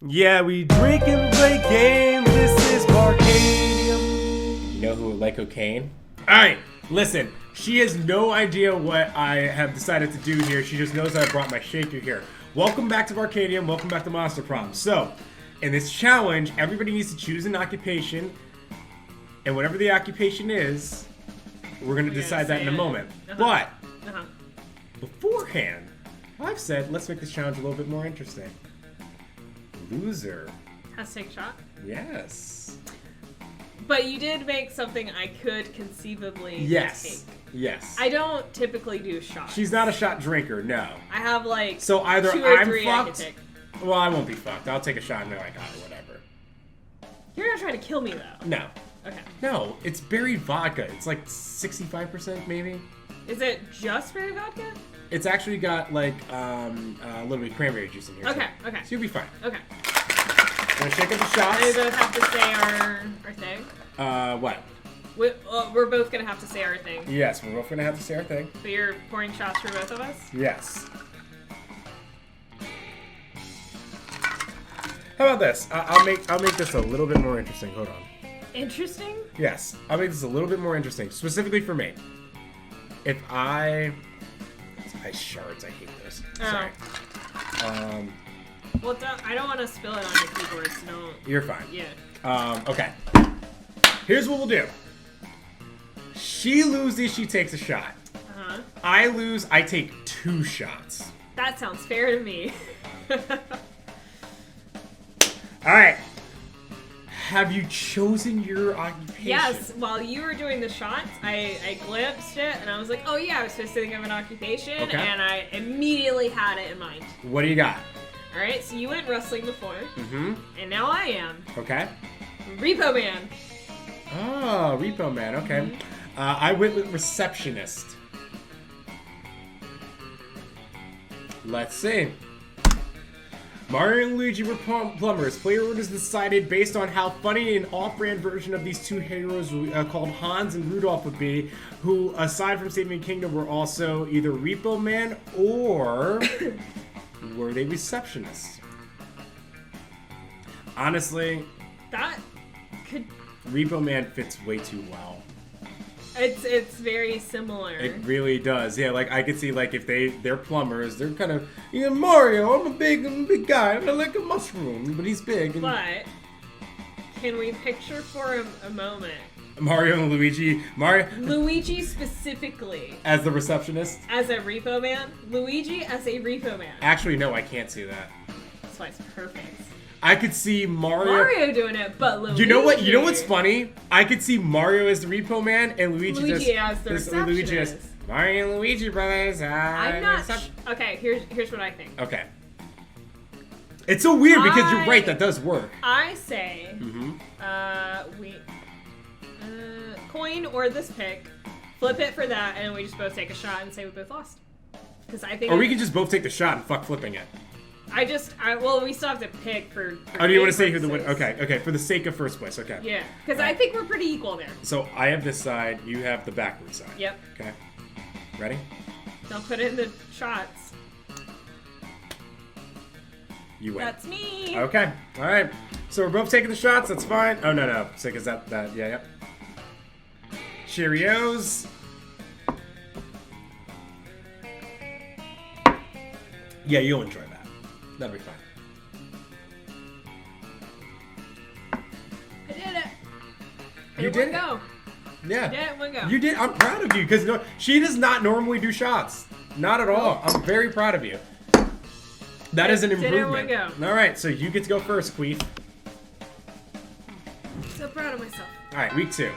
Yeah, we drink and play games. This is Barcadium. You know who would like cocaine? Alright, listen. She has no idea what I have decided to do here. She just knows that I brought my shaker here. Welcome back to Barcadium. Welcome back to Monster Prom. So, in this challenge, everybody needs to choose an occupation. And whatever the occupation is, we're going to decide that in a moment. But, beforehand, I've said, let's make this challenge a little bit more interesting. Loser has to take a shot? Yes. But you did make something I could conceivably take. Yes. I don't typically do shots. She's not a shot drinker, no. I have like so either 2 or I'm 3 fucked. I can take. Well, I won't be fucked. I'll take a shot and be like, oh, whatever. You're not trying to kill me though. No. Okay. No, it's berry vodka. It's like 65% maybe. Is it just berry vodka? It's actually got like a little bit of cranberry juice in here. Okay, too. okay. So you'll be fine. Okay. Gonna shake up the shots. We both have to say our thing. What? We're both gonna have to say our thing. Yes, we're both gonna have to say our thing. So you're pouring shots for both of us? Yes. How about this? I'll make this a little bit more interesting. Hold on. Interesting? Yes, I'll make this a little bit more interesting, specifically for me. If I shards, I hate this. Sorry. Well, I don't want to spill it on the keyboard, so don't. You're fine. Yeah. Okay. Here's what we'll do. She loses, she takes a shot. Uh-huh. I lose, I take 2 shots. That sounds fair to me. Alright. Have you chosen your occupation? Yes, while you were doing the shots, I glimpsed it, and I was like, oh yeah, I was supposed to think of an occupation, and I immediately had it in mind. What do you got? Alright, so you went wrestling before, and now I am. Okay. Repo Man. Oh, Repo Man, okay. I went with receptionist. Let's see. Mario and Luigi were plumbers. Player orders decided based on how funny an off-brand version of these 2 heroes called Hans and Rudolph would be, who, aside from saving the kingdom, were also either Repo Man or were they receptionists? Honestly, that could... Repo Man fits way too well. It's very similar. It really does. Yeah, like I could see like if they're plumbers, they're kind of Mario. I'm a big guy. I'm like a mushroom, but he's big. But can we picture for a moment Mario and Luigi? Luigi specifically as the receptionist, as a Repo Man. Luigi as a Repo Man. Actually, no, I can't see that. That's why it's perfect. I could see Mario doing it, but Luigi. You know what? You know what's funny? I could see Mario as the Repo Man and Luigi as the receptionist. Luigi as Mario and Luigi brothers. I'm not. Okay, here's what I think. Okay. It's so weird because you're right. That does work. I say, coin or this pick, flip it for that, and we just both take a shot and say we both lost. Because I think. Or we can just both take the shot and fuck flipping it. Well, we still have to pick for oh, do you want to say who the winner? Okay, for the sake of first place, okay. Yeah, because I think we're pretty equal there. So I have this side, you have the backward side. Yep. Okay. Ready? Don't put it in the shots. You win. That's me. Okay, alright. So we're both taking the shots, that's fine. Oh, no. So, because yeah. Cheerios. Yeah, you'll enjoy that. That'll be fine. I did it. You did it. Go. Yeah. I did it. One go. You did. I'm proud of you because she does not normally do shots. Not at all. I'm very proud of you. That is an improvement. Did it. One go. All right, so you get to go first, Queef. So proud of myself. All right, week 2.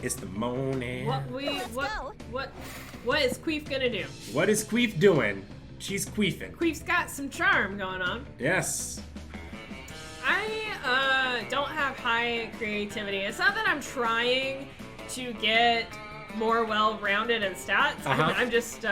It's the morning. What is Queef gonna do? What is Queef doing? She's queefing. Queef's got some charm going on. Yes. I don't have high creativity. It's not that I'm trying to get more well-rounded in stats. I'm just,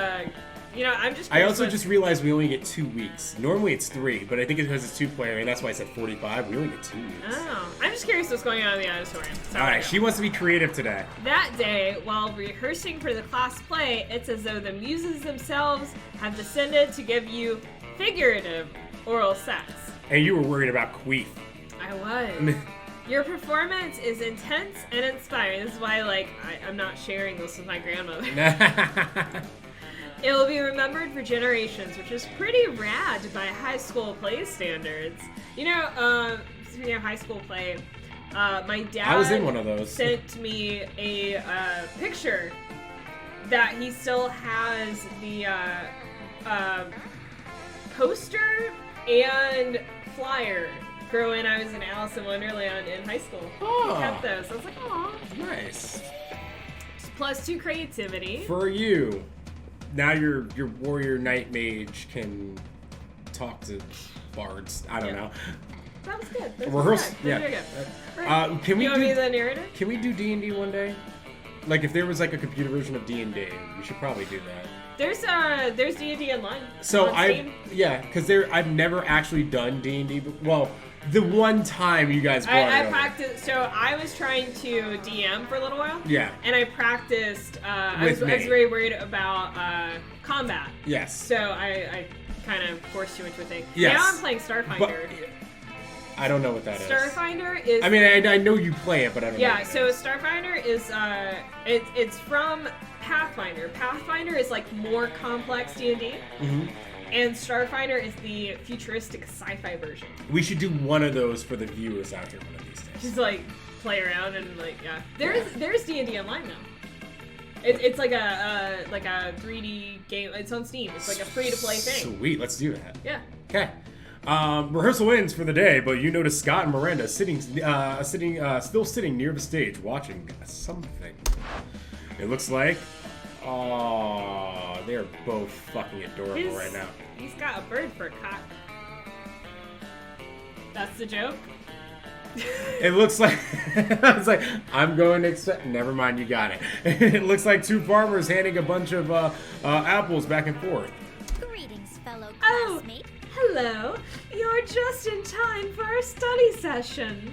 I also just realized we only get 2 weeks. Normally it's 3, but I think it's because it's 2-player, and that's why I said 45. We only get 2 weeks. Oh, I'm just curious what's going on in the auditorium. All right, she wants to be creative today. That day, while rehearsing for the class play, it's as though the muses themselves have descended to give you figurative oral sex. And you were worried about queef. I was. Your performance is intense and inspiring. This is why, like, I'm not sharing this with my grandmother. It will be remembered for generations, which is pretty rad by high school play standards. You know, speaking of high school play, my dad I was in one of those. Sent me a picture that he still has the poster and flyer for when I was in Alice in Wonderland in high school. Oh. He kept those. I was like, aw. Nice. +2 creativity. For you, now your warrior knight mage can talk to bards. I don't know. That was good. That was Rehearsal. good. Yeah. Very good. Can we you want to be the narrator? Can we do D&D one day? Like if there was like a computer version of D&D, we should probably do that. There's D&D online. So on Steam. because I've never actually done D&D. Well, the one time you guys brought it I over. practiced. So I was trying to DM for a little while. Yeah. And I practiced. I was me. very worried about combat. Yes. So I kind of forced you into a thing. Yes. Now I'm playing Starfinder. But, I don't know what that is. Starfinder is. I mean, I know you play it, but I don't know. Yeah. What So it is. Starfinder is it's from Pathfinder. Pathfinder is like more complex D&D. Mhm. And Starfinder is the futuristic sci-fi version. We should do one of those for the viewers out there one of these days. Just like play around and like there's D&D online now. It's like a 3D game. It's on Steam. It's like a free to play thing. Sweet, let's do that. Yeah. Okay. Rehearsal ends for the day, but you notice Scott and Miranda still sitting near the stage, watching something. It looks like, they are both fucking adorable right now. He's got a bird for a cock. That's the joke. It looks like it's like I'm going to accept. Never mind, you got it. It looks like two farmers handing a bunch of apples back and forth. Greetings, fellow Oh, classmate. hello. You're just in time for our study session.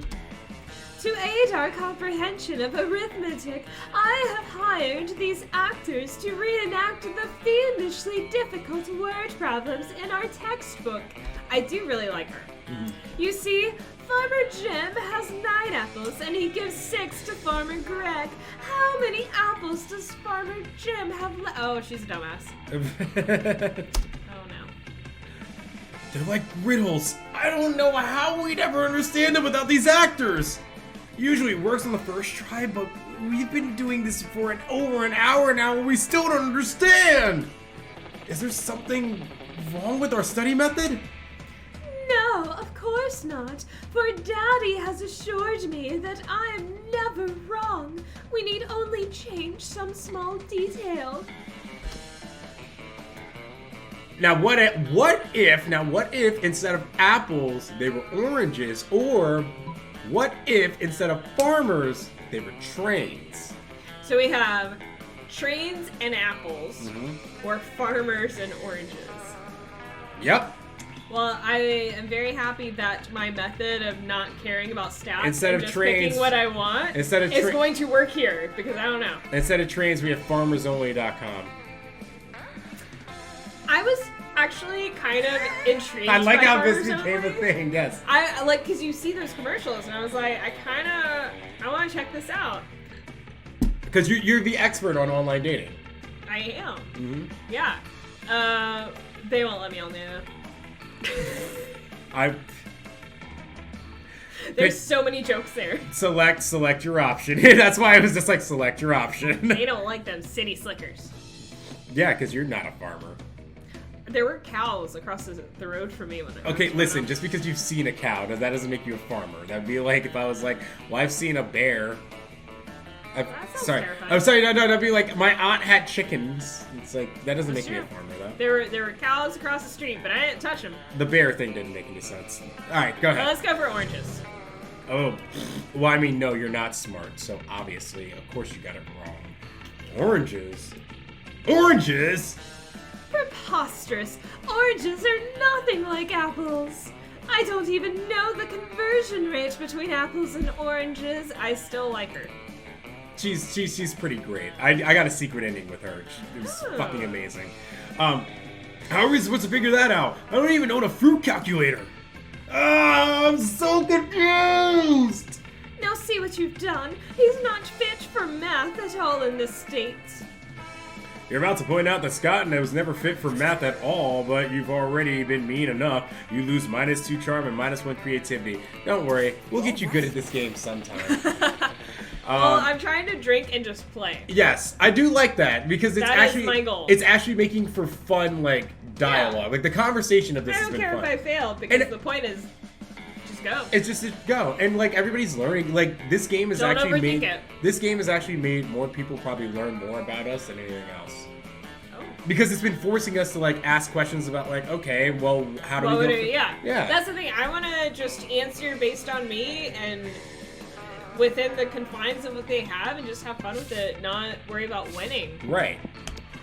To aid our comprehension of arithmetic, I have hired these actors to reenact the fiendishly difficult word problems in our textbook. I do really like her. You see, Farmer Jim has 9 apples and he gives 6 to Farmer Greg. How many apples does Farmer Jim have Oh, she's a dumbass. Oh no. They're like riddles. I don't know how we'd ever understand them without these actors. Usually it works on the first try, but we've been doing this for over an hour now and we still don't understand. Is there something wrong with our study method? No, of course not. For Daddy has assured me that I am never wrong. We need only change some small detail. Now what if instead of apples they were oranges, or what if instead of farmers they were trains? So we have trains and apples, or farmers and oranges. Yep. Well, I am very happy that my method of not caring about stats Instead and of just trains- picking what I want instead of is going to work here, because I don't know. Instead of trains we have farmersonly.com. I was actually kind of intrigued. I like by how this Farmers became a Only. thing, yes. I like, because you see those commercials, and I was like, I want to check this out. Because you're the expert on online dating. I am. Mm-hmm. Yeah. They won't let me on there. There's so many jokes there. Select your option. That's why I was just like, select your option. They don't like them city slickers. Yeah, because you're not a farmer. There were cows across the road from me when I Okay, was listen, growing up. just because you've seen a cow, that doesn't make you a farmer. That'd be like if I was like, well, I've seen a bear. That sounds Sorry. terrifying. I'm sorry, no, that'd be like, my aunt had chickens. It's like, that doesn't That's make me a true. farmer, though. There were cows across the street, but I didn't touch them. The bear thing didn't make any sense. Alright, go Well, ahead. let's go for oranges. Oh, well, I mean, no, you're not smart, so obviously, of course you got it wrong. Oranges? Oranges? Preposterous. Oranges are nothing like apples. I don't even know the conversion rate between apples and oranges. I still like her. She's pretty great. I got a secret ending with her. It was Oh. fucking amazing. How are we supposed to figure that out? I don't even own a fruit calculator. Oh, I'm so confused! Now see what you've done. He's not fit for math at all in this state. You're about to point out that Scott was never fit for math at all, but you've already been mean enough. You lose -2 charm and -1 creativity. Don't worry, we'll get you good at this game sometime. Well, I'm trying to drink and just play. Yes, I do like that because it's That actually is my goal. It's actually making for fun, like dialogue, Yeah. like the conversation of this. I has don't been care fun. if I fail because And the point is, just go. It's just to go, and like everybody's learning. Like this game has Don't actually overthink made it. this game has actually made more people probably learn more about us than anything else. Oh. Because it's been forcing us to like ask questions about like, okay, well, how do we go? Yeah. Yeah. That's the thing. I want to just answer based on me and within the confines of what they have, and just have fun with it. Not worry about winning. Right.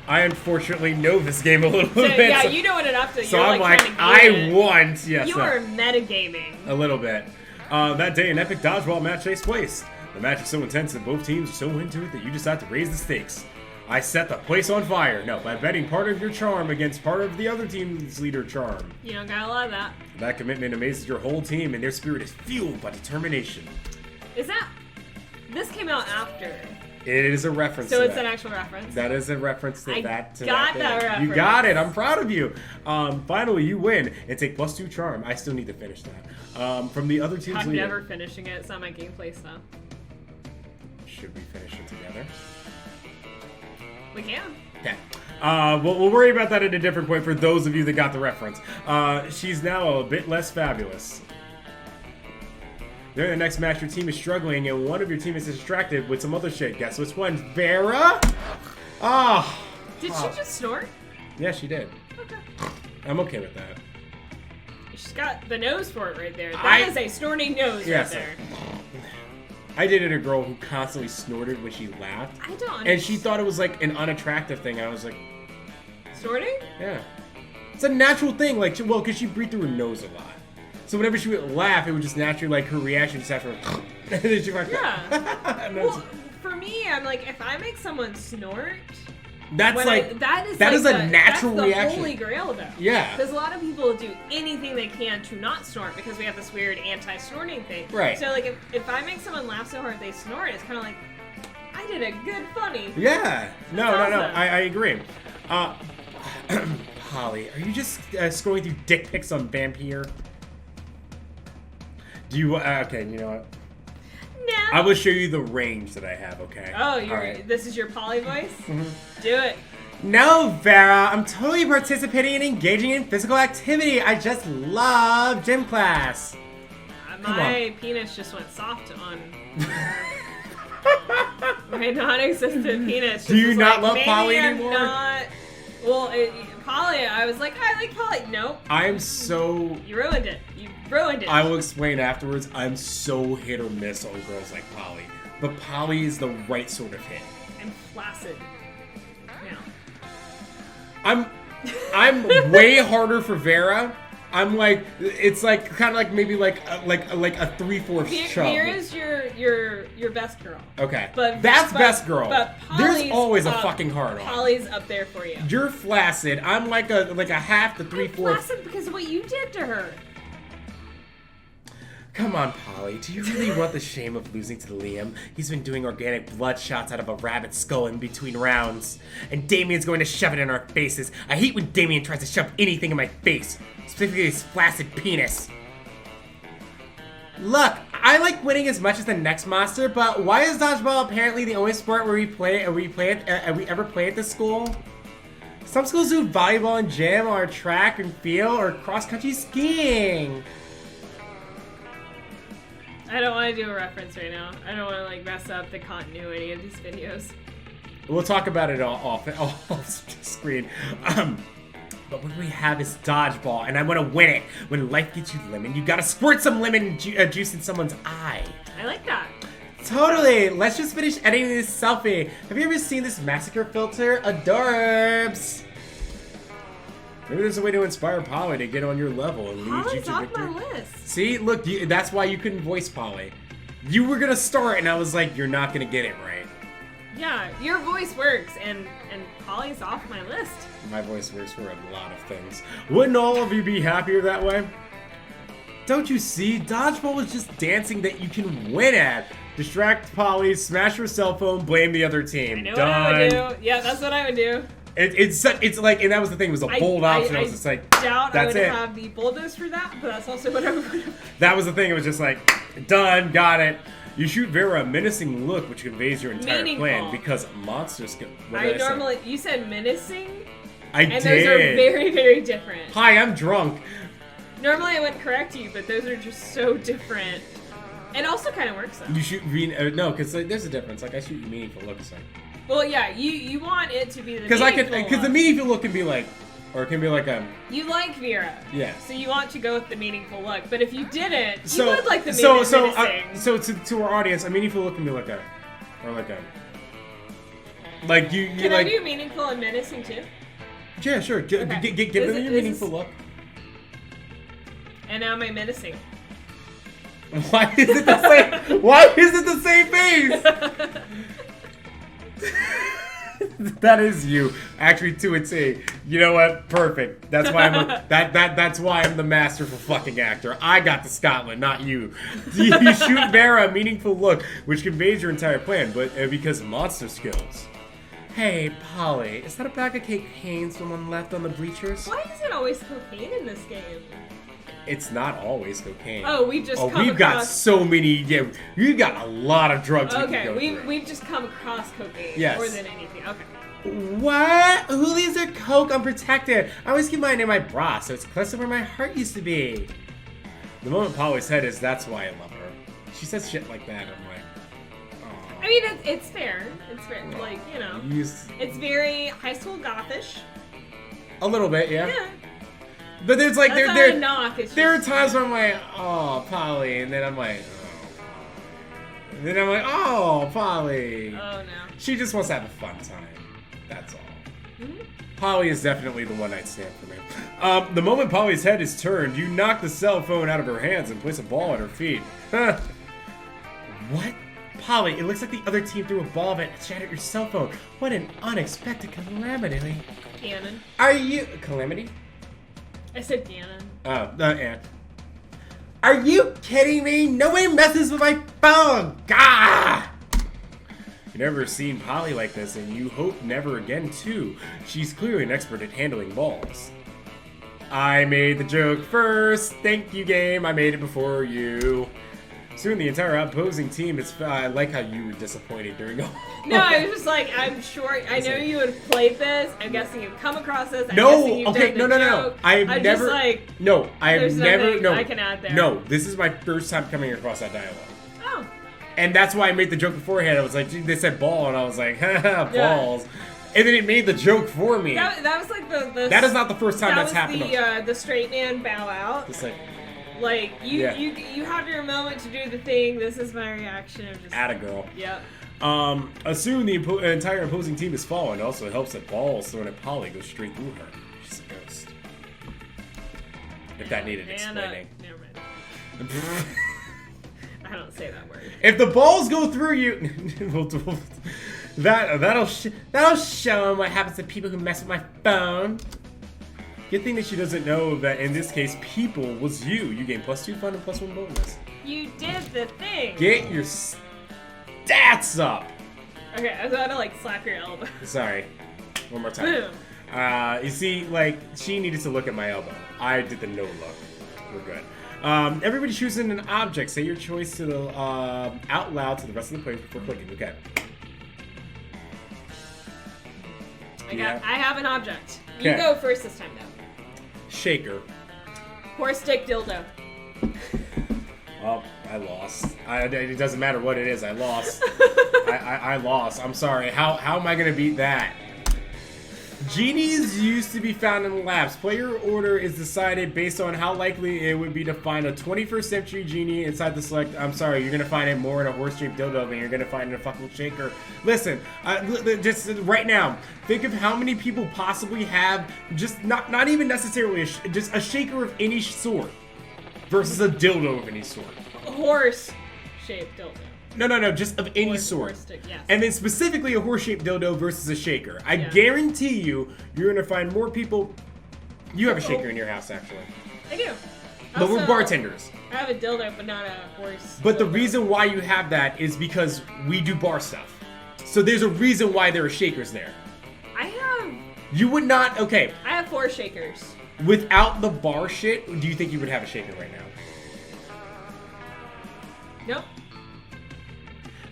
I unfortunately know this game a little So, bit. yeah, so, you know it enough that so you're I'm like like, trying to get I it. want. Yes. You are metagaming. A little bit. That day, an epic dodgeball match takes place. The match is so intense that both teams are so into it that you decide to raise the stakes. I set the place on fire. No, by betting part of your charm against part of the other team's leader charm. You don't got a lot of that. That commitment amazes your whole team, and their spirit is fueled by determination. Is that... This came out after. It is a reference So to it's that. an actual reference. That is a reference to I that. To got that, that thing. reference. You got it. I'm proud of you. Finally, you win and take +2 charm. I still need to finish that. From the other team's I'm leader. never finishing it. It's not my gameplay stuff. Should we finish it together? We can. Okay. We'll worry about that at a different point for those of you that got the reference. She's now a bit less fabulous. During the next match, your team is struggling, and one of your teammates is distracted with some other shit. Guess which one? Vera? Ah. Did she just snort? Yeah, she did. Okay. I'm okay with that. She's got the nose for it right there. That I- is a snorting nose Yes. right there. I dated a girl who constantly snorted when she laughed, I don't. and she thought it was like an unattractive thing. I was like, Snorting? yeah, it's a natural thing. Like, well, because she breathed through her nose a lot, so whenever she would laugh, it would just naturally like her reaction just after, and then she like, Yeah. and that's, Well, for me, I'm like, if I make someone snort, that's when like that is that like is a the, natural that's the reaction. holy grail though. Yeah. Because a lot of people do anything they can to not snort because we have this weird anti-snorting thing. Right. So like if I make someone laugh so hard they snort, it's kind of like I did a good funny. Yeah. No. awesome. I agree. Holly, are you just scrolling through dick pics on Vampire? Do you? Okay. You know what? No. I will show you the range that I have. Okay. Oh, All right. this is your poly voice? Mhm. Do it. No, Vera, I'm totally participating and engaging in physical activity. I just love gym class. My penis just went soft on my non-existent penis. Do you just not like, love maybe Polly I'm anymore? Not, well, Polly, I was like, I like Polly. Nope, I am so. you ruined it. You ruined it. I will explain afterwards. I'm so hit or miss on girls like Polly, but Polly is the right sort of hit. I'm flaccid now. I'm way harder for Vera. I'm like, it's like kind of like maybe like a 3/4 chub. Vera's your best girl. Okay, But that's best girl. But There's Polly's always a up- fucking hard on. Polly's up there for you. You're flaccid. I'm like a half to I'm 3/4. flaccid because of what you did to her. Come on, Polly. Do you really want the shame of losing to Liam? He's been doing organic blood shots out of a rabbit's skull in between rounds. And Damien's going to shove it in our faces. I hate when Damien tries to shove anything in my face. Specifically his flaccid penis. Look, I like winning as much as the next monster, but why is dodgeball apparently the only sport where we ever play at this school? Some schools do volleyball and gym, or track and field, or cross-country skiing. I don't want to do a reference right now. I don't want to like mess up the continuity of these videos. We'll talk about it all off screen. But what we have is dodgeball, and I want to win it. When life gets you lemon, you gotta squirt some lemon juice in someone's eye. I like that. Totally. Let's just finish editing this selfie. Have you ever seen this massacre filter? Adorbs. Maybe there's a way to inspire Polly to get on your level and lead you Polly's to off victory. my list. See, look, that's why you couldn't voice Polly. You were gonna start, and I was like, you're not gonna get it right. Yeah, your voice works, and Polly's off my list. My voice works for a lot of things. Wouldn't all of you be happier that way? Don't you see? Dodgeball is just dancing that you can win at. Distract Polly, smash her cell phone, blame the other team. I know Done. what I would do. Yeah, that's what I would do. It's like, and that was the thing. It was a bold option. I was just like, doubt that's I would it. have the boldness for that, but that's also what I would have. That was the thing. It was just like, done, got it. You shoot Vera a menacing look, which conveys your entire plan because monsters can. You said menacing. I did. And did. those are very, very different. Hi, I'm drunk. Normally I wouldn't correct you, but those are just so different. It also kind of works though. You shoot no, because there's a difference. Like I shoot you meaningful looks like. Well, yeah, you want it to be the because the meaningful look can be like, or it can be like a. You like Vera. Yeah. So you want to go with the meaningful look, but if you didn't, you would like the menacing. So to our audience, a meaningful look can be like a, or like a. Like you Can like. I do meaningful and menacing too? Yeah, sure. Give them your meaningful look. And now am I menacing? Why is it the same? Why is it the same face? That is you, actually, to a T. You know what? Perfect. That's why that's why I'm the masterful fucking actor. I got to Scotland, not you. You shoot Vera a meaningful look, which conveys your entire plan, but because monster skills. Hey, Polly, is that a bag of cocaine someone left on the bleachers? Why is it always cocaine in this game? It's not always cocaine. Oh, we've got so many. Yeah, we've got a lot of drugs. Okay, we've just come across cocaine more than anything. Okay. What? Who leaves their coke unprotected? I always keep mine in my bra, so it's close to where my heart used to be. The moment Polly said is, "That's why I love her." She says shit like that. I'm like, oh. I mean, it's fair. It's fair. Like, you know, it's very high school gothish. A little bit, yeah. Yeah. But there's like there are times where I'm like, oh, Polly, and then I'm like, oh, and then I'm like, oh, Polly. Oh no. She just wants to have a fun time. That's all. Mm-hmm. Polly is definitely the one-night stand for me. The moment Polly's head is turned, you knock the cell phone out of her hands and place a ball at her feet. Huh. What? Polly, it looks like the other team threw a ball of it and shattered your cell phone. What an unexpected calamity. Ganon. Are you... Calamity? I said Ganon. Oh, yeah. Are you kidding me? No one messes with my phone! Gah! You've never seen Polly like this, and you hope never again, too. She's clearly an expert at handling balls. I made the joke first. Thank you, game. I made it before you. Soon the entire opposing team is... I like how you were disappointed during all... No, I was just like, I'm sure... I know you would have played this. I'm guessing you've come across this. No, no. I've never... Just like... No, I've never... No, I can add there. No, this is my first time coming across that dialogue. Oh. And that's why I made the joke beforehand. I was like, they said ball, and I was like, haha, balls. Yeah. And then it made the joke for me. That was like the... That is not the first time that's happened. That was the straight man bow out. Just like... Like, you have your moment to do the thing. This is my reaction. I'm just... Atta girl. Yep. Assume the entire opposing team is fallen. It also helps that balls thrown at Polly goes straight through her. She's a ghost. If that needed explaining. Never mind. I don't say that word. If the balls go through you... that'll show them what happens to people who mess with my phone. Good thing that she doesn't know that in this case, people was you. You gain +2 fun and +1 bonus. You did the thing. Get your stats up. Okay, I was about to like slap your elbow. Sorry. One more time. Boom. You see, like, she needed to look at my elbow. I did the no look. We're good. Everybody choosing an object. Say your choice to the out loud to the rest of the players before clicking. Okay. I have an object. You go first this time, though. Shaker. Horse stick dildo. Oh, I lost. It doesn't matter what it is. I lost. I lost. I'm sorry. How am I gonna beat that? Genies used to be found in labs. Player order is decided based on how likely it would be to find a 21st century genie inside the select. I'm sorry, you're gonna find it more in a horse-shaped dildo than you're gonna find in a fucking shaker. Listen, just right now, think of how many people possibly have just not even necessarily just a shaker of any sort versus a dildo of any sort. A horse-shaped dildo. No, just of any sort. Horse stick, yes. And then specifically a horse-shaped dildo versus a shaker. I guarantee you're gonna find more people. You have a shaker in your house, actually. I do. But we're Also, bartenders. I have a dildo, but not a horse. But the dildo. reason why you have that is because we do bar stuff. So there's a reason why there are shakers there. I have You would not, okay, 4 shakers. without the bar shit, do you think you would have a shaker right now? Nope.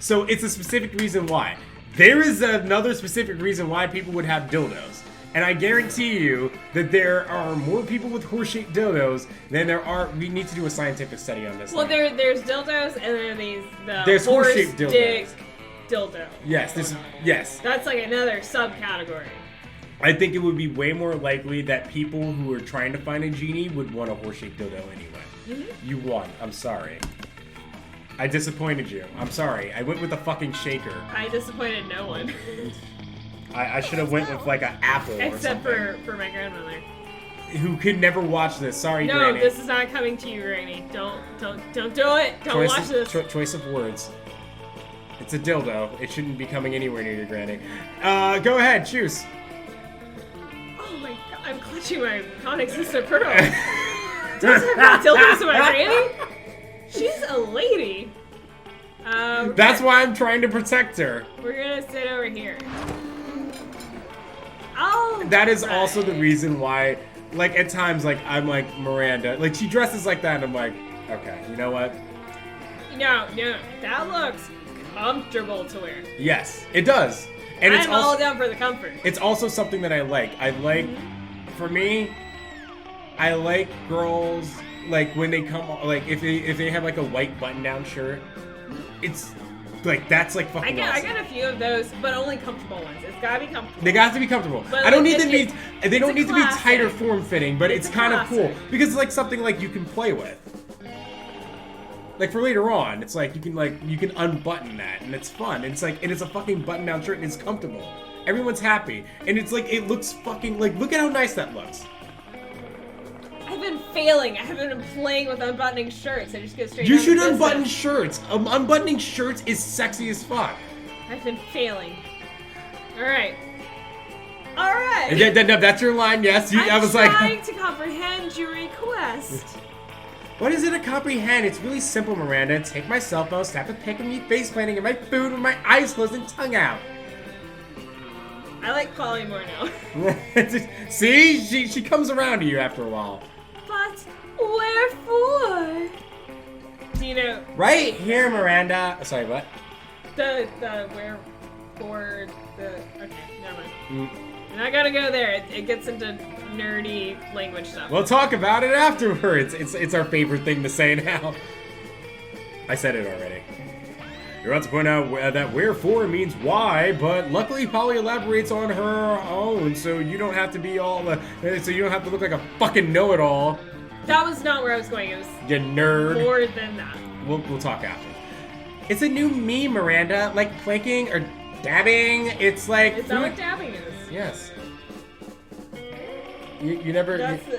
So it's a specific reason why. There is another specific reason why people would have dildos. And I guarantee you that there are more people with horse-shaped dildos than there are. We need to do a scientific study on this. Well, thing. there's dildos, and then There's horse horse-shaped dildos. dick dildo. Yes, yes. That's like another subcategory. I think it would be way more likely that people who are trying to find a genie would want a horse-shaped dildo anyway. Mm-hmm. You won. I'm sorry. I disappointed you. I'm sorry. I went with a fucking shaker. I disappointed no one. I should have went with like an apple or Except something. for my grandmother. Who could never watch this. Sorry, No, Granny. this is not coming to you, Granny. Don't do it. Don't watch this. Choice of words. It's a dildo. It shouldn't be coming anywhere near your granny. Go ahead, choose. Oh my god, I'm clutching my non-existent pearl. Don't talk about dildos to my granny. She's a lady. That's why I'm trying to protect her. We're gonna sit over here. Oh. That is also the reason why, like, at times, like, I'm like, Miranda, like, she dresses like that, and I'm like, okay, you know what? No, that looks comfortable to wear. Yes, it does. And it's I'm all also, down for the comfort. it's also something that I like. I like, for me, I like girls, like, when they come, like, if they have, like, a white button-down shirt, it's, like, that's, like, fucking I awesome. got a few of those, but only comfortable ones. It's gotta be comfortable. They got to be comfortable. But I don't like, need them to be. They don't a need to be classic. tighter form fitting, but It's it's a kind of cool classic. because it's like something like you can play with. Like for later on, it's like you can unbutton that and it's fun. It's like and it's a fucking button down shirt and it's comfortable. Everyone's happy and it's like it looks fucking like look at how nice that looks. I've been failing. I haven't been playing with unbuttoning shirts. I just go straight You down should to unbutton business. shirts. Unbuttoning shirts is sexy as fuck. I've been failing. Alright. No, that's your line. Yes, I was I'm like. trying to comprehend your request. What is it to comprehend? It's really simple, Miranda. Take my cell phone, snap a pic of me face planting in my food with my eyes closed and tongue out. I like Polly more now. See? She comes around to you after a while. But wherefore? Do you know Right here, Miranda. Sorry, what? the wherefore the okay, never mind. Mm. I'm not gonna go there. It gets into nerdy language stuff. We'll talk about it afterwards. It's our favorite thing to say now. I said it already. You're about to point out that wherefore means why, but luckily Polly elaborates on her own, so you don't have to be all so you don't have to look like a fucking know-it-all. That was not where I was going. It was You nerd. more than that. We'll talk after. It's a new meme, Miranda, like planking or dabbing. It's like Is that what dabbing is? Yes. You never. That's you,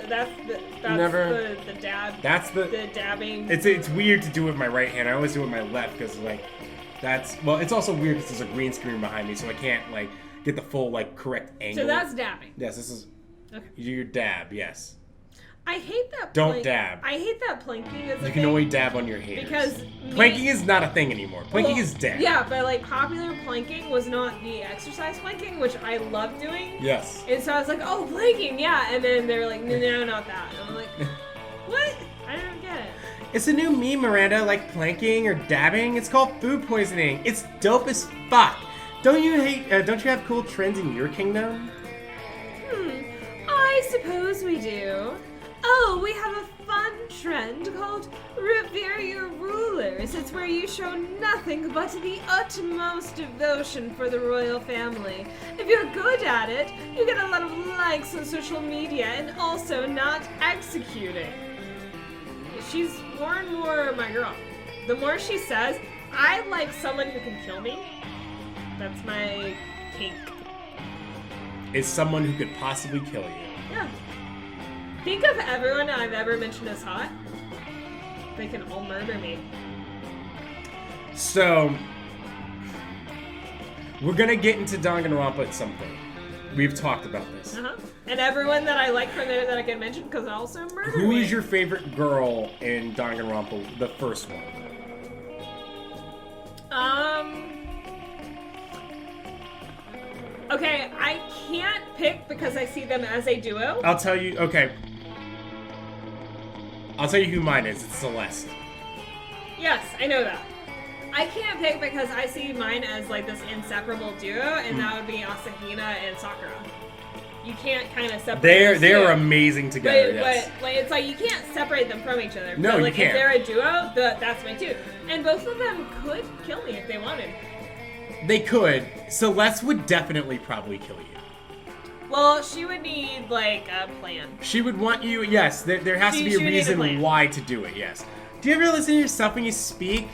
the never- the dab. that's the. The dabbing. It's weird to do it with my right hand. I always do it with my left because like that's well. It's also weird because there's a green screen behind me, so I can't like get the full like correct angle. So that's dabbing. Yes, this is. Okay. You do your dab. Yes. I hate that. Don't dab. I hate that planking is a You can thing only dab on your haters. because planking is not a thing anymore. Planking is dead. Yeah, but like popular planking was not the exercise planking, which I love doing. Yes. And so I was like, oh, planking, yeah. And then they're like, no, not that. And I'm like, what? I don't get it. It's a new meme, Miranda, like planking or dabbing. It's called food poisoning. It's dope as fuck. Don't you have cool trends in your kingdom? I suppose we do. Oh, we have a fun trend called Revere Your Rulers. It's where you show nothing but the utmost devotion for the royal family. If you're good at it, you get a lot of likes on social media and also not executing. She's more and more my girl. The more she says, I like someone who can kill me. That's my kink. Is someone who could possibly kill you. Yeah. Think of everyone I've ever mentioned as hot. They can all murder me. So, we're gonna get into Danganronpa at some point. We've talked about this. And everyone that I like from there that I can mention because I also murder Who me. is your favorite girl in Danganronpa, the first one? Okay, I can't pick because I see them as a duo. I'll tell you, okay. I'll tell you who mine is. It's Celeste. Yes, I know that. I can't pick because I see mine as like this inseparable duo, and that would be Asahina and Sakura. You can't kind of separate. They are amazing together. Yes. But like, it's like you can't separate them from each other. No, but, like, you can't. If they're a duo, that's my two. And both of them could kill me if they wanted. They could. Celeste would definitely probably kill you. Well, she would need like a plan. She would want you. Yes, there has to be a reason why to do it. Yes. Do you ever listen to yourself when you speak?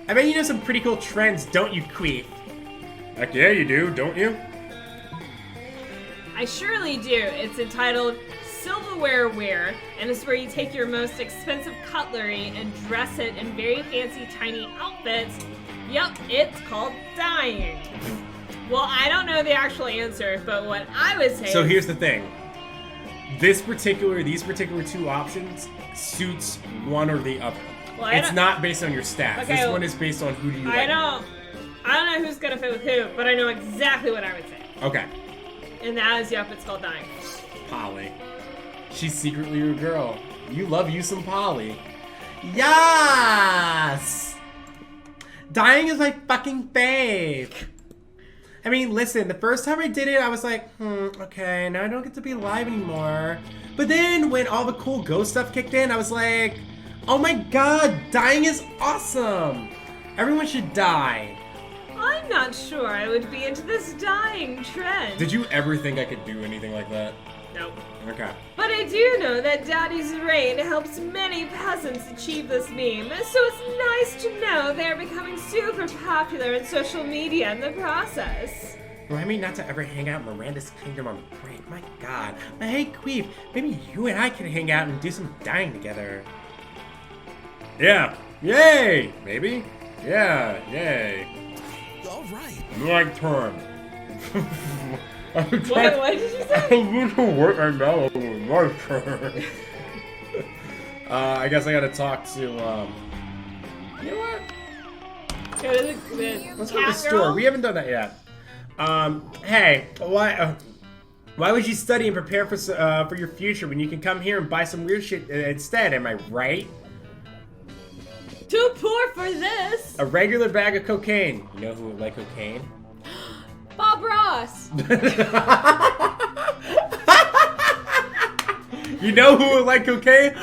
I bet you know some pretty cool trends, don't you, Queef? Heck yeah, you do, don't you? I surely do. It's entitled Silverware Wear, and it's where you take your most expensive cutlery and dress it in very fancy tiny outfits. Yep, it's called dyeing. Well, I don't know the actual answer, but what I would say. So here's the thing. These particular two options suits one or the other. Well, it's not based on your stats. Okay, this one is based on who do you like. I don't know who's gonna fit with who, but I know exactly what I would say. Okay. And that is, yep, it's called dyeing. Polly. She's secretly your girl. You love you some Polly. Yes! Dyeing is my fucking fave. I mean, listen, the first time I did it, I was like, okay, now I don't get to be alive anymore. But then when all the cool ghost stuff kicked in, I was like, oh my god, dyeing is awesome. Everyone should dye. I'm not sure I would be into this dyeing trend. Did you ever think I could do anything like that? Nope. Okay. But I do know that Daddy's reign helps many peasants achieve this meme, so it's nice to know they're becoming super popular in social media in the process. Remind me not to ever hang out in Miranda's kingdom on break. My god. But hey, Queef, maybe you and I can hang out and do some dyeing together. Yeah. Yay! Maybe? Yeah, yay. All right. My turn. What did you say? I'm going to work my mouth with my turn. I guess I gotta talk to, you know what? Go to the Let's go to the store. We haven't done that yet. Hey, why would you study and prepare for your future when you can come here and buy some weird shit instead? Am I right? Too poor for this. A regular bag of cocaine. You know who would like cocaine? Bob Ross. You know who would like cocaine?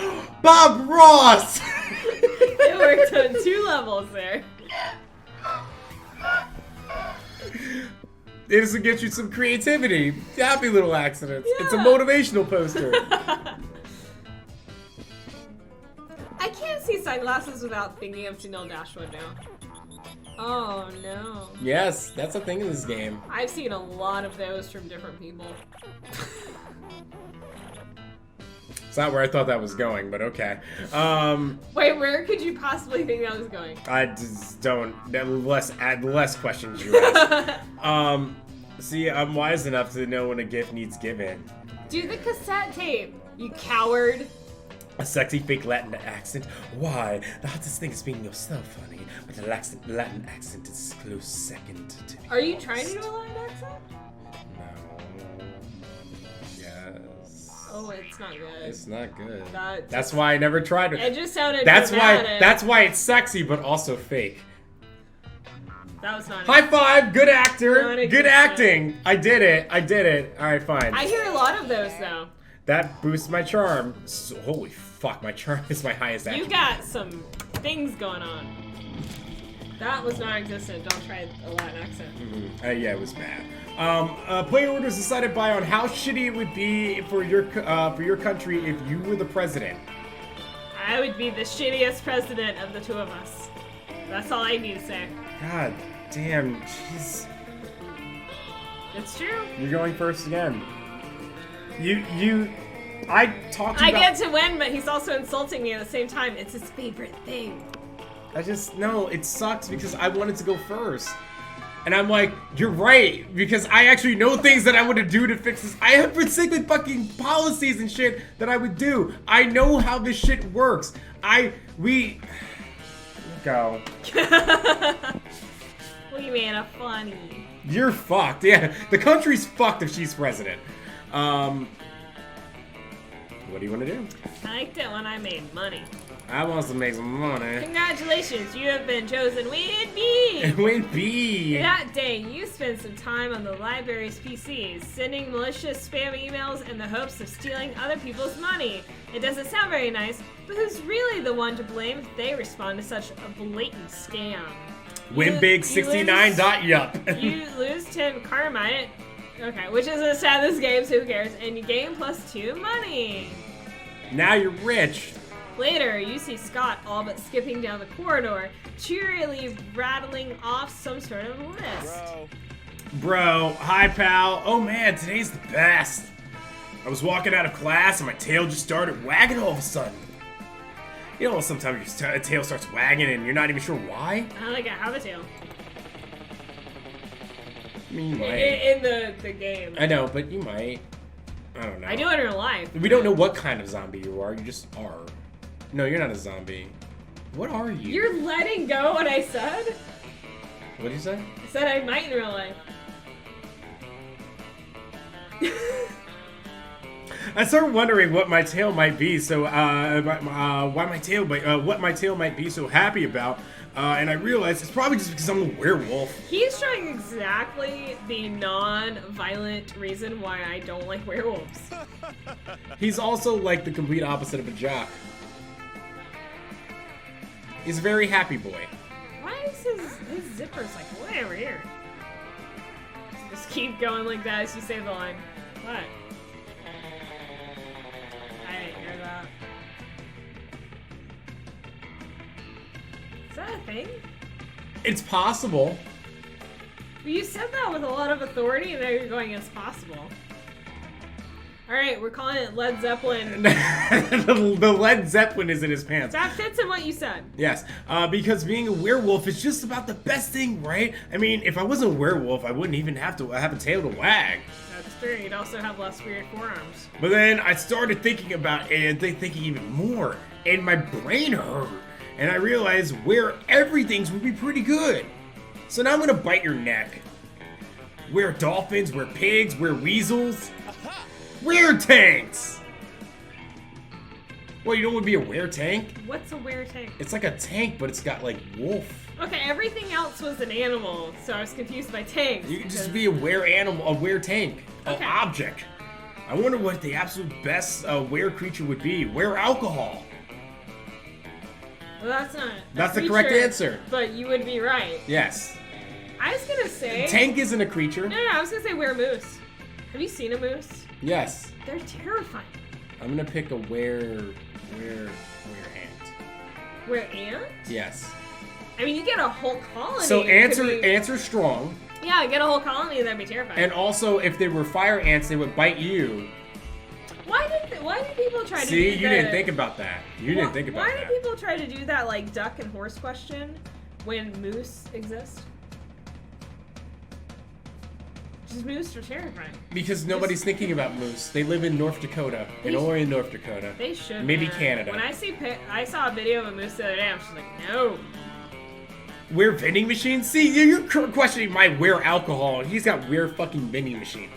Bob Ross. It worked on 2 levels there. This will get you some creativity. Happy little accidents. Yeah. It's a motivational poster. I can't see sunglasses without thinking of Janelle Dashwood now. Oh no. Yes, that's a thing in this game. I've seen a lot of those from different people. It's not where I thought that was going, but okay. Wait, where could you possibly think that was going? I just don't. Add less questions you ask. See, I'm wise enough to know when a gift needs giving. Do the cassette tape, you coward. A sexy fake Latin accent? Why? The hottest thing is being yourself, honey. But the Latin accent is close second to the Are you trying to do a Latin accent? No. Yes. Oh, it's not good. It's not good. That's why I never tried it. It just sounded That's dramatic. That's why it's sexy, but also fake. That was not High five! Good actor! Not Good acting! I did it! Alright, fine. I hear a lot of those, though. That boosts my charm. So, holy fuck, my charm is my highest attribute. You got some things going on. That was non-existent. Don't try a Latin accent. Yeah, it was bad. Player orders decided by on how shitty it would be for your country if you were the president. I would be the shittiest president of the 2 of us. That's all I need to say. God damn, jeez. It's true. You're going first again. I talked to you I get to win, but he's also insulting me at the same time. It's his favorite thing. No, it sucks because I wanted to go first. And I'm like, you're right, because I actually know things that I would do to fix this. I have specific fucking policies and shit that I would do. I know how this shit works. Go. We made a funny. You're fucked. Yeah, the country's fucked if she's president. What do you want to do? I liked it when I made money. I want to make some money. Congratulations, you have been chosen Win B. Win B. That day, you spent some time on the library's PCs, sending malicious spam emails in the hopes of stealing other people's money. It doesn't sound very nice, but who's really the one to blame if they respond to such a blatant scam? Win big 69.yup. You lose 10 Carmite. Okay, which is a stat of this game, so who cares? And you gain +2 money. Now you're rich. Later, you see Scott all but skipping down the corridor, cheerily rattling off some sort of list. Bro, hi pal. Oh man, today's the best. I was walking out of class and my tail just started wagging all of a sudden. You know, sometimes your tail starts wagging and you're not even sure why? I don't think I have a tail. I mean, you might. In the game. I know, but you might. I don't know. I do it in real life. We don't know what kind of zombie you are. You just are. No, you're not a zombie. What are you? You're letting go what I said? What did you say? I said I might in real life. I started wondering what my tail might be. So, what my tail might be so happy about. And I realized it's probably just because I'm a werewolf. He's trying exactly the non-violent reason why I don't like werewolves. He's also like the complete opposite of a jock. He's a very happy boy. Why is his zipper's like way over here? Just keep going like that as you say the line. What? I didn't hear that. Is that a thing? It's possible. But you said that with a lot of authority, and now you're going, it's possible. Alright, we're calling it Led Zeppelin. The Led Zeppelin is in his pants. That fits in what you said. Yes, because being a werewolf is just about the best thing, right? I mean, if I wasn't a werewolf, I wouldn't even have to have a tail to wag. That's true. You'd also have less weird forearms. But then I started thinking about it and thinking even more, and my brain hurt. And I realized wear everything's would be pretty good. So now I'm gonna bite your neck. Wear dolphins, wear pigs, wear weasels. Wear tanks! Well, you don't want to be a were tank? What's a were tank? It's like a tank, but it's got like wolf. Okay, everything else was an animal, so I was confused by tanks. You could just be a were animal, a were tank, an Okay. object. I wonder what the absolute best were creature would be. Were alcohol. Well, that's not. That's the correct answer. But you would be right. Yes. I was gonna say. Tank isn't a creature. No, I was gonna say were moose. Have you seen a moose? Yes. They're terrifying. I'm gonna pick a were ant. Were ant? Yes. I mean, you get a whole colony. So Ants are ants are strong. Yeah, get a whole colony. That'd be terrifying. And also, if they were fire ants, they would bite you. Why did people try to do See, that? you didn't think about that. You didn't think about Why that. did people try to do that, like, duck and horse question when moose exist? Just moose are terrifying. Because nobody's thinking about moose. They live in North Dakota, and only in North Dakota. They should. Maybe man. Canada. When I saw a video of a moose the other day, I was just like, no. We're vending machines? See, you're questioning my where alcohol, and he's got weird fucking vending machines.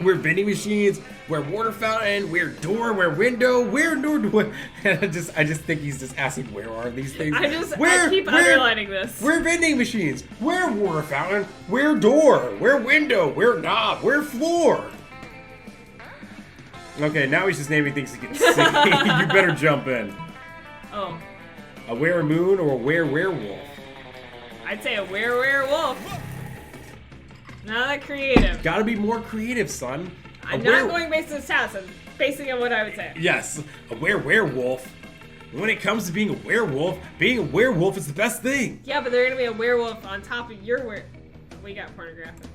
We're vending machines, we're water fountain, we're door, we're window, we're door. I just think he's just asking where are these things. I keep underlining this. We're vending machines, we're water fountain, we're door, we're window, we're knob, we're floor. Okay, now he's just naming things to get sick. You better jump in. Oh. A were moon or a were werewolf? I'd say a werewolf. Not that creative. Gotta be more creative, son. I'm not going based on stats. I'm basing on what I would say. Yes, a werewolf. When it comes to being a werewolf is the best thing. Yeah, but they're gonna be a werewolf on top of your We got pornographic.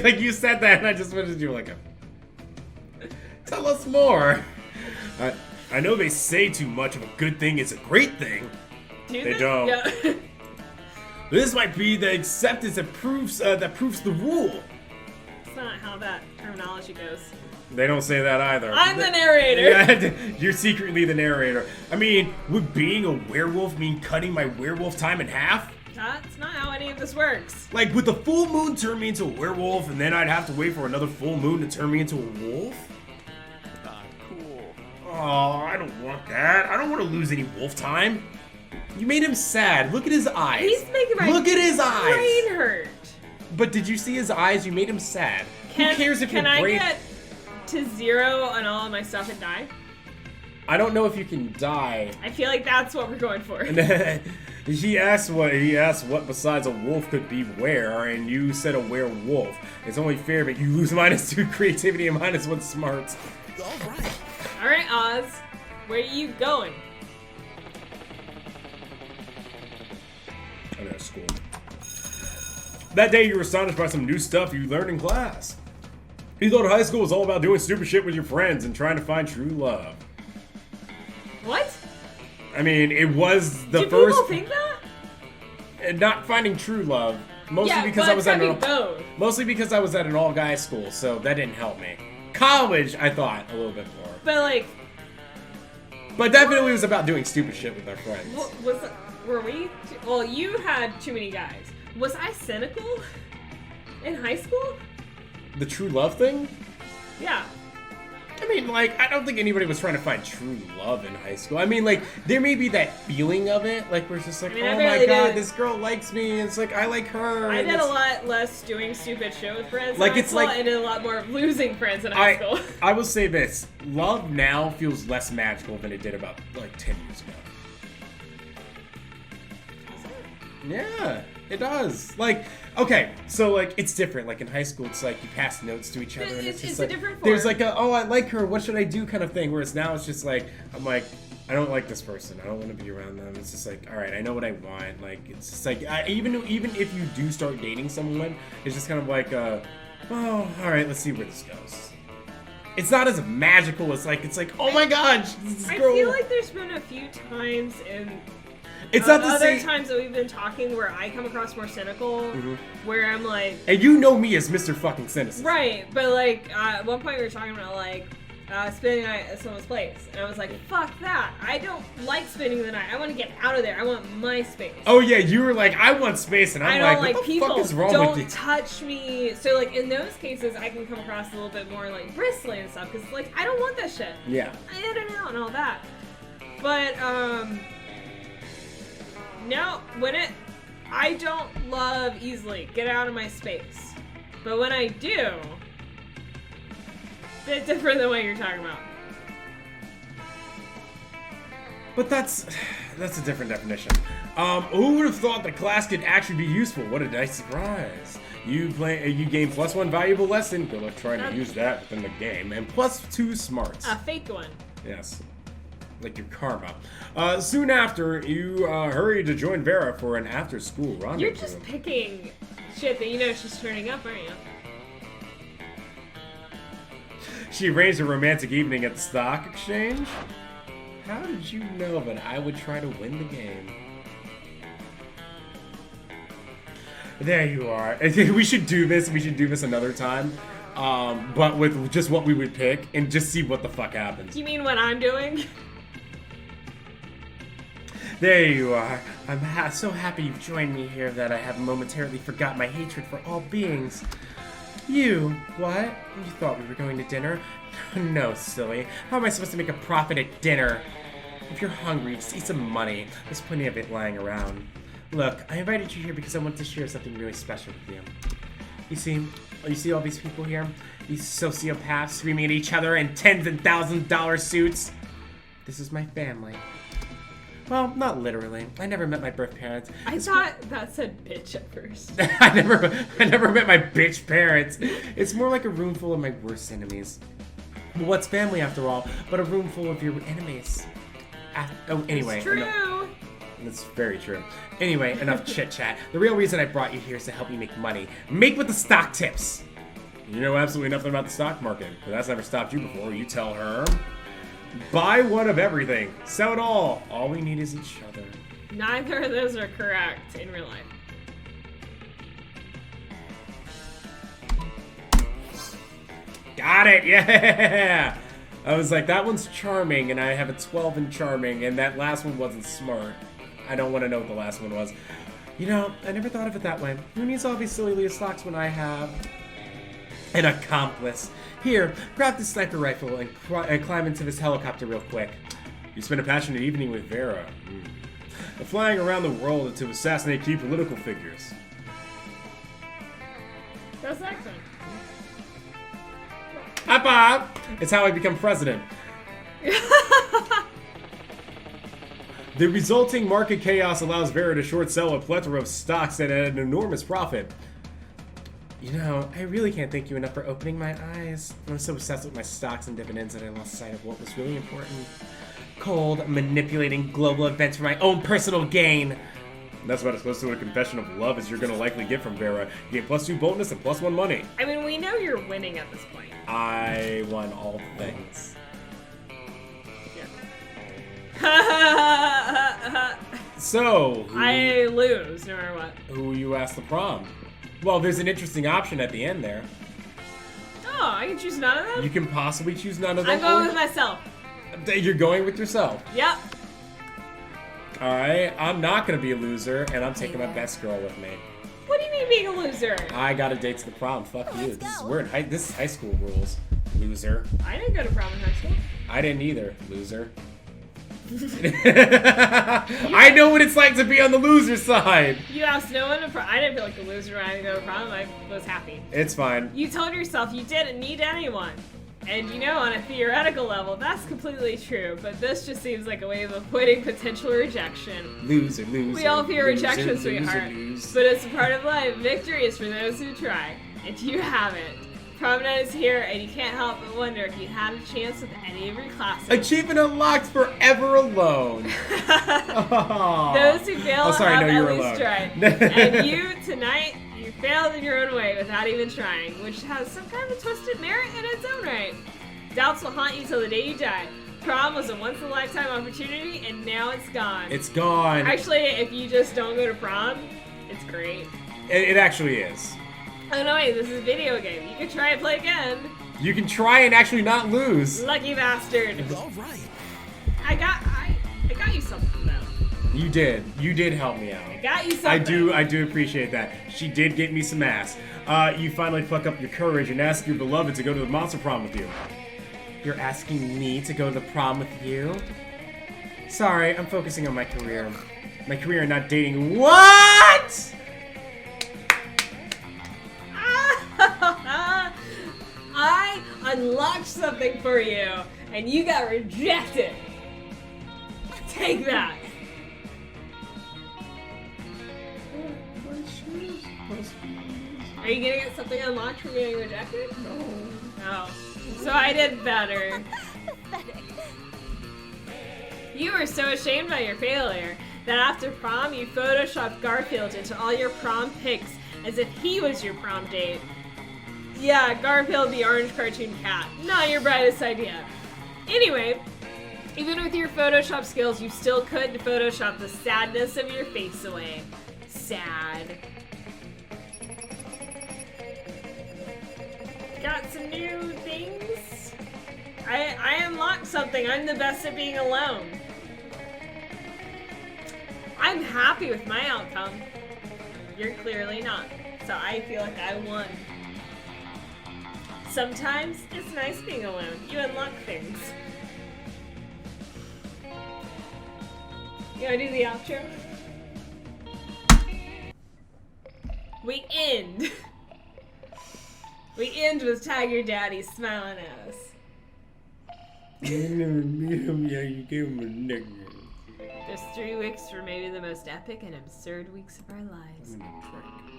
Like you said that, and I just wanted to do like a. Tell us more. I know they say too much of a good thing is a great thing. Do They don't. Yeah. This might be the acceptance that proves the rule. That's not how that terminology goes. They don't say that either. I'm the narrator. Yeah, you're secretly the narrator. I mean, would being a werewolf mean cutting my werewolf time in half? That's not how any of this works. Like, would the full moon turn me into a werewolf, and then I'd have to wait for another full moon to turn me into a wolf? Cool. Oh, I don't want that. I don't want to lose any wolf time. You made him sad. Look at his eyes. He's making my Look at his eyes. brain hurt. But did you see his eyes? You made him sad. Who cares if your brain... Can I get to 0 on all of my stuff and die? I don't know if you can die. I feel like that's what we're going for. He asked what besides a wolf could be where, and you said a werewolf. It's only fair that you lose -2 creativity and -1 smarts. Alright, Oz. Where are you going? I'm at school. That day you were astonished by some new stuff you learned in class. You thought high school was all about doing stupid shit with your friends and trying to find true love. What? I mean, it was the Do first... people think that? Not finding true love. Mostly because I was at both. Mostly because I was at an all-guys school, so that didn't help me. College, I thought a little bit more. But like... But definitely it was about doing stupid shit with our friends. Were we? Well, you had too many guys. Was I cynical in high school? The true love thing? Yeah. I mean, like, I don't think anybody was trying to find true love in high school. I mean, like, there may be that feeling of it, like, we're just like, oh my god, this girl likes me, and it's like, I like her. I did a lot less doing stupid shit with friends like, in high it's school, like, and did a lot more of losing friends in high school. I will say this, love now feels less magical than it did about, like, 10 years ago. Yeah, it does. Like, okay, so like it's different. Like in high school, it's like you pass notes to each other, and it's just like a different form. there's like a oh I like her, what should I do kind of thing. Whereas now it's just like I'm like I don't like this person, I don't want to be around them. It's just like all right, I know what I want. Like it's just like even if you do start dating someone, it's just kind of like oh all right, let's see where this goes. It's not as magical as like it's like oh my god, this girl. I feel like there's been a few times in. It's not the other same. times that we've been talking where I come across more cynical, where I'm like... And you know me as Mr. Fucking Cynicism. Right, but like, at one point we were talking about like, spending the night at someone's place, and I was like, fuck that, I don't like spending the night, I want to get out of there, I want my space. Oh yeah, you were like, I want space, and I'm like, what the fuck is wrong with you? Don't touch me. So like, in those cases, I can come across a little bit more like bristly and stuff, because like, I don't want that shit. Yeah. I don't know and all that. But, no, I don't love easily. Get out of my space. But when I do, a bit different than what you're talking about. But that's a different definition. Who would have thought that class could actually be useful? What a nice surprise. You gain +1 valuable lesson. Good luck trying to use that within the game. And +2 smarts. A fake one. Yes. Like your karma. Soon after, you hurried to join Vera for an after-school rendezvous. You're just picking shit that you know she's turning up, aren't you? She arranged a romantic evening at the stock exchange. How did you know that I would try to win the game? There you are. We should do this. We should do this another time. But with just what we would pick and just see what the fuck happens. You mean what I'm doing? There you are. I'm so happy you've joined me here that I have momentarily forgot my hatred for all beings. You, what? You thought we were going to dinner? No, silly. How am I supposed to make a profit at dinner? If you're hungry, just eat some money. There's plenty of it lying around. Look, I invited you here because I want to share something really special with you. You see all these people here? These sociopaths screaming at each other in $10,000 and $1,000 suits? This is my family. Well, not literally. I never met my birth parents. I thought that said bitch at first. I never met my bitch parents. It's more like a room full of my worst enemies. Well, what's family after all? But a room full of your enemies. Anyway. It's true. That's very true. Anyway, enough chit chat. The real reason I brought you here is to help you make money. Make with the stock tips. You know absolutely nothing about the stock market, but that's never stopped you before. You tell her. Buy one of everything. Sell it all. All we need is each other. Neither of those are correct in real life. Got it, yeah! I was like, that one's charming, and I have a 12 in charming, and that last one wasn't smart. I don't want to know what the last one was. You know, I never thought of it that way. Who needs all these silly Leah stocks when I have an accomplice? Here, grab this sniper rifle and climb into this helicopter real quick. You spent a passionate evening with Vera. Flying around the world to assassinate key political figures. That's excellent. Hi, Bob! It's how I become president. The resulting market chaos allows Vera to short sell a plethora of stocks at an enormous profit. You know, I really can't thank you enough for opening my eyes. I was so obsessed with my stocks and dividends that I lost sight of what was really important. Cold, manipulating global events for my own personal gain. That's about as close to a confession of love as you're gonna likely get from Vera. You get +2 boldness and +1 money. I mean, we know you're winning at this point. I won all things. Yeah. So, I lose no matter what. who you asked the prom? Well, there's an interesting option at the end there. Oh, I can choose none of them? You can possibly choose none of them. I'm going with myself. You're going with yourself. Yep. Alright, I'm not gonna be a loser, and I'm taking my best girl with me. What do you mean being a loser? I got a date to the prom. Fuck you. This is high school rules. Loser. I didn't go to prom in high school. I didn't either. Loser. I know what it's like to be on the loser side. You asked no one to prom. I didn't feel like a loser when I didn't go to prom. I was happy. It's fine. You told yourself you didn't need anyone. And you know, on a theoretical level, that's completely true, but this just seems like a way of avoiding potential rejection. Loser. We all fear loser, rejection, sweetheart. loser. But it's a part of life. Victory is for those who try. And you haven't. Prom night is here, and you can't help but wonder if you had a chance with any of your classes. Achievement unlocked, forever alone. Oh. Those who fail have you at were least alone. tried. And you, tonight, you failed in your own way without even trying, which has some kind of twisted merit in its own right. Doubts will haunt you till the day you die. Prom was a once-in-a-lifetime opportunity, and now it's gone. It's gone. Actually, if you just don't go to prom, it's great. It actually is. Oh no, wait, this is a video game. You can try and play again. You can try and actually not lose. Lucky bastard. All right. I got you something though. You did. You did help me out. I got you something. I do appreciate that. She did get me some ass. You finally pluck up your courage and ask your beloved to go to the monster prom with you. You're asking me to go to the prom with you? Sorry, I'm focusing on my career. My career and not dating. What? I unlocked something for you, and you got rejected. Take that. Are you gonna get something unlocked from getting rejected? No. Oh. So I did better. You were so ashamed by your failure that after prom you photoshopped Garfield into all your prom pics as if he was your prom date. Yeah, Garfield the orange cartoon cat. Not your brightest idea. Anyway, even with your Photoshop skills, you still couldn't Photoshop the sadness of your face away. Sad. Got some new things? I unlocked something. I'm the best at being alone. I'm happy with my outcome. You're clearly not. So I feel like I won. Sometimes it's nice being alone. You unlock things. You wanna do the outro? We end. We end with Tiger Daddy smiling at us. You never meet him yet, you gave him a nickname. There's 3 weeks for maybe the most epic and absurd weeks of our lives.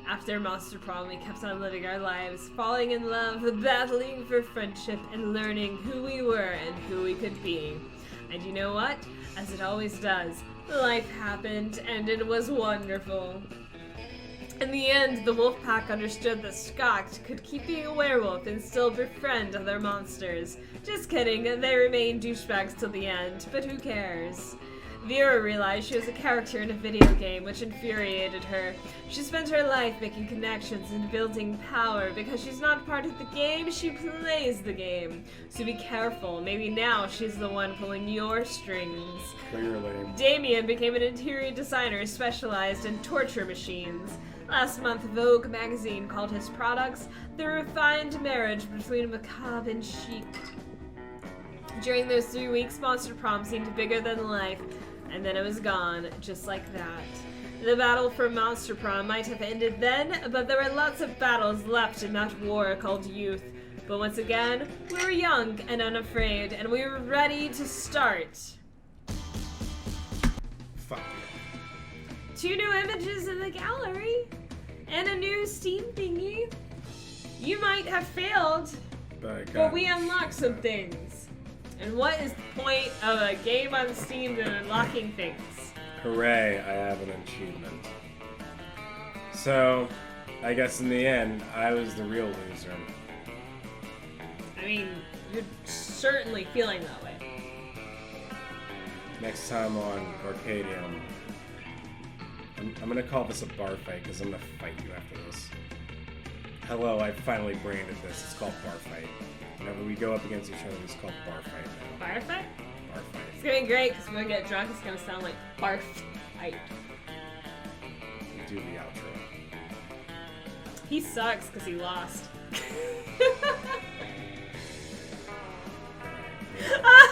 After Monster Prom, we kept on living our lives, falling in love, battling for friendship, and learning who we were and who we could be. And you know what? As it always does, life happened, and it was wonderful. In the end, the wolf pack understood that Skokt could keep being a werewolf and still befriend other monsters. Just kidding, they remain douchebags till the end, but who cares? Vera realized she was a character in a video game, which infuriated her. She spent her life making connections and building power. Because she's not part of the game, she plays the game. So be careful, maybe now she's the one pulling your strings. Clearly. Damien became an interior designer specialized in torture machines. Last month, Vogue magazine called his products the refined marriage between macabre and chic. During those 3 weeks, Monster Prom seemed bigger than life, and then it was gone, just like that. The battle for Monster Prom might have ended then, but there were lots of battles left in that war called youth. But once again, we were young and unafraid, and we were ready to start. Fuck 2 new images in the gallery, and a new Steam thingy. You might have failed, but we unlocked some things. And what is the point of a game on Steam than unlocking things? Hooray, I have an achievement. So, I guess in the end, I was the real loser. I mean, you're certainly feeling that way. Next time on Arcadium, I'm gonna call this a bar fight because I'm gonna fight you after this. Hello, I finally branded this. It's called bar fight. Whenever we go up against each other, it's called bar fight now. Bar fight? Bar fight. It's gonna be great because when we get drunk, it's gonna sound like barf fight. We do the outro. He sucks because he lost. Yeah.